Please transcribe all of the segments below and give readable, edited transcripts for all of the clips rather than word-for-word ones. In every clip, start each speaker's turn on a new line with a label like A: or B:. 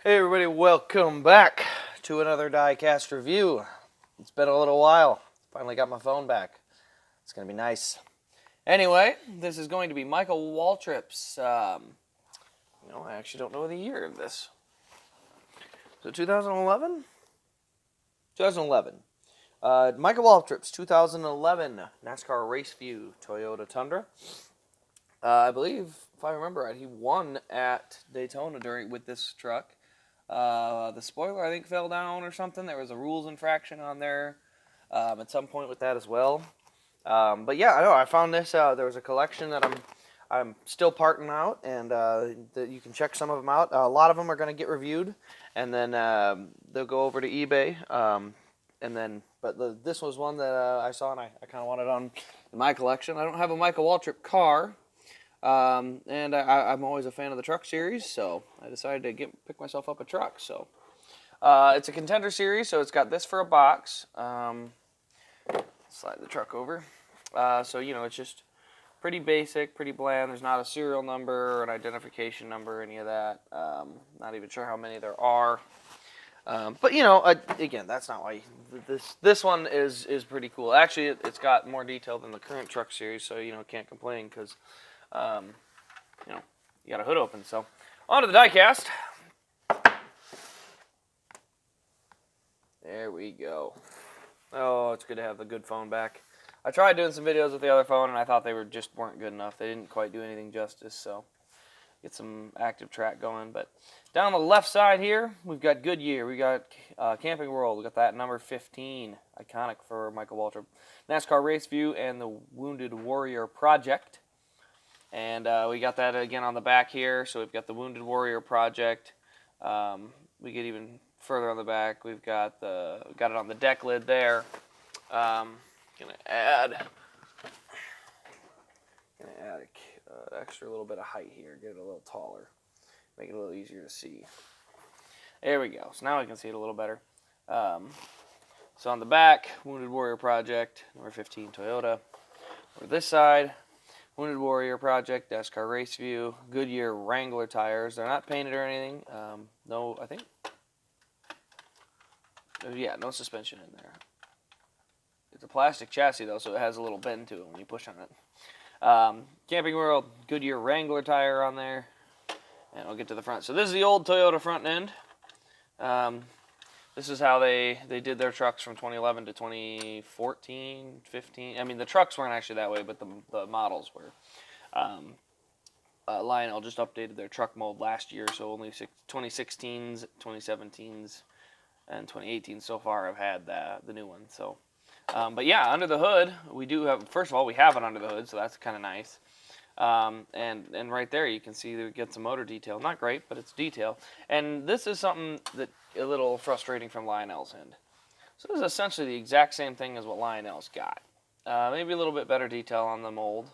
A: Hey everybody, welcome back to another Diecast review. It's been a little while. Finally got my phone back. It's going to be nice. Anyway, this is going to be Micheal Waltrip's, I actually don't know the year of this. So 2011? 2011. Micheal Waltrip's 2011 NASCAR Race View Toyota Tundra. I believe, if I remember right, he won at Daytona with this truck. The spoiler, I think, fell down or something. There was a rules infraction on there at some point with that as well. But yeah, I know I found this. There was a collection that I'm still parting out, and you can check some of them out. A lot of them are going to get reviewed, and then they'll go over to eBay. This was one that I saw, and I kind of wanted on in my collection. I don't have a Micheal Waltrip car. And I'm always a fan of the truck series, so I decided to pick myself up a truck. So it's a contender series, so it's got this for a box. Slide the truck over. So it's just pretty basic, pretty bland. There's not a serial number or an identification number, or any of that. Not even sure how many there are. But again, that's not why this one is pretty cool. Actually, it's got more detail than the current truck series, so can't complain because. You got a hood open. So, on to the diecast. There we go. Oh, it's good to have the good phone back. I tried doing some videos with the other phone, and I thought they just weren't good enough. They didn't quite do anything justice, so get some active track going. But down on the left side here, we've got Goodyear. We got Camping World. We got that number 15, iconic for Micheal Waltrip. NASCAR Race View and the Wounded Warrior Project. And we got that again on the back here. So we've got the Wounded Warrior Project. We get even further on the back. We've got it on the deck lid there. Gonna add an extra little bit of height here. Get it a little taller. Make it a little easier to see. There we go. So now I can see it a little better. So on the back, Wounded Warrior Project, number 15 Toyota. Over this side, Wounded Warrior Project, NASCAR Race View, Goodyear Wrangler tires. They're not painted or anything. No, I think. Yeah, no suspension in there. It's a plastic chassis, though, so it has a little bend to it when you push on it. Camping World, Goodyear Wrangler tire on there. And we'll get to the front. So this is the old Toyota front end. This is how they did their trucks from 2011 to 2014, 15. I mean, the trucks weren't actually that way, but the models were. Lionel just updated their truck mold last year, so only 2016s, 2017s, and 2018s so far have had the new one. So, but yeah, under the hood, we do have. First of all, we have it under the hood, so that's kind of nice. And right there you can see that it gets some motor detail. Not great, but it's detail. And this is something that a little frustrating from Lionel's end. So this is essentially the exact same thing as what Lionel's got. Maybe a little bit better detail on the mold.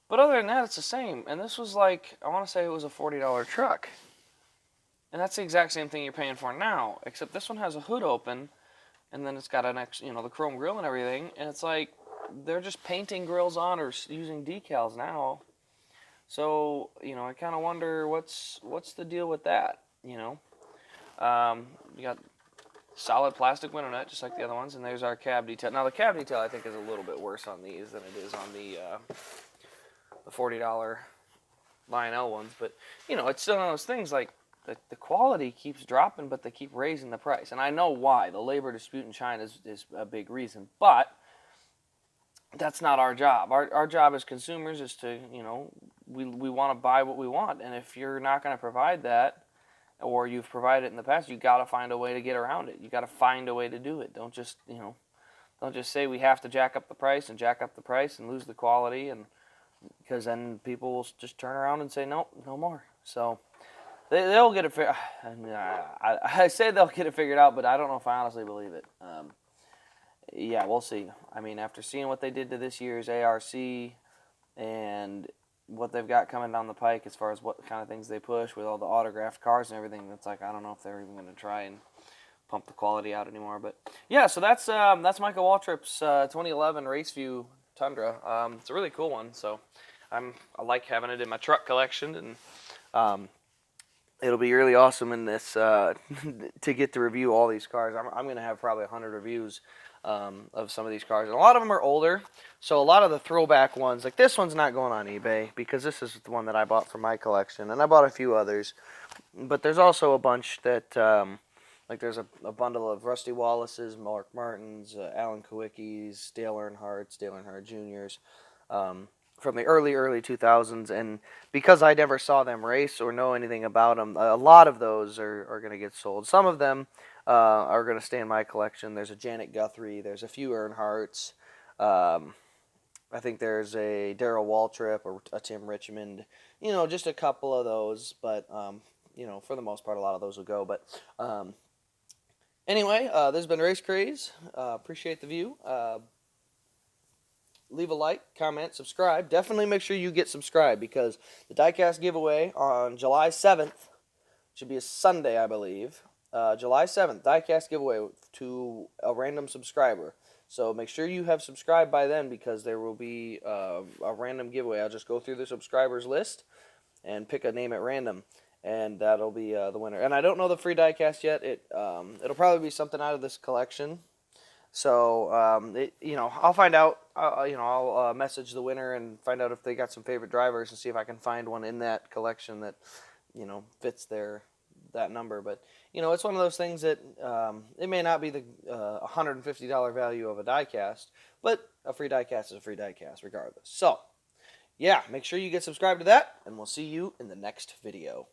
A: But other than that, it's the same. And this was like, I want to say it was a $40 truck. And that's the exact same thing you're paying for now, except this one has a hood open, and then it's got the chrome grille and everything, and it's like, they're just painting grills on or using decals now. So, I kind of wonder what's the deal with that, You got solid plastic window net, just like the other ones, and there's our cab detail. Now, the cab detail, I think, is a little bit worse on these than it is on the $40 Lionel ones. But, it's still one of those things, like, the quality keeps dropping, but they keep raising the price. And I know why. The labor dispute in China is a big reason. But that's not our job. Our job as consumers is to, we want to buy what we want. And if you're not going to provide that, or you've provided it in the past, you got to find a way to get around it. You got to find a way to do it. Don't just, don't just say we have to jack up the price and lose the quality, and because then people will just turn around and say no more. So they'll get it. I say they'll get it figured out, but I don't know if I honestly believe it. Yeah, we'll see. I mean, after seeing what they did to this year's ARC and what they've got coming down the pike as far as what kind of things they push with all the autographed cars and everything, it's like, I don't know if they're even going to try and pump the quality out anymore. But yeah, so that's Micheal Waltrip's 2011 Race View Tundra. It's a really cool one, so I like having it in my truck collection, and it'll be really awesome in this to get to review all these cars. I'm going to have probably 100 reviews of some of these cars. And a lot of them are older, so a lot of the throwback ones, like this one's not going on eBay because this is the one that I bought for my collection, and I bought a few others. But there's also a bunch that, like there's a bundle of Rusty Wallace's, Mark Martins, Alan Kowicki's, Dale Earnhardt Jr.'s, from the early 2000s. And because I never saw them race or know anything about them, a lot of those are going to get sold. Some of them are going to stay in my collection. There's a Janet Guthrie. There's a few Earnhardts. I think there's a Darrell Waltrip or a Tim Richmond. You know, just a couple of those. But, you know, for the most part, a lot of those will go. But anyway, this has been Race Craze. Appreciate the view. Leave a like, comment, subscribe. Definitely make sure you get subscribed because the Diecast giveaway on July 7th, should be a Sunday, I believe. July 7th, Diecast giveaway to a random subscriber. So make sure you have subscribed by then because there will be a random giveaway. I'll just go through the subscribers list and pick a name at random, and that'll be the winner. And I don't know the free Diecast yet. It'll probably be something out of this collection. So, you know, I'll find out. I'll message the winner and find out if they got some favorite drivers and see if I can find one in that collection that, you know, fits that number. But, you know, it's one of those things that it may not be the $150 value of a diecast, but a free diecast is a free diecast regardless. So, yeah, make sure you get subscribed to that, and we'll see you in the next video.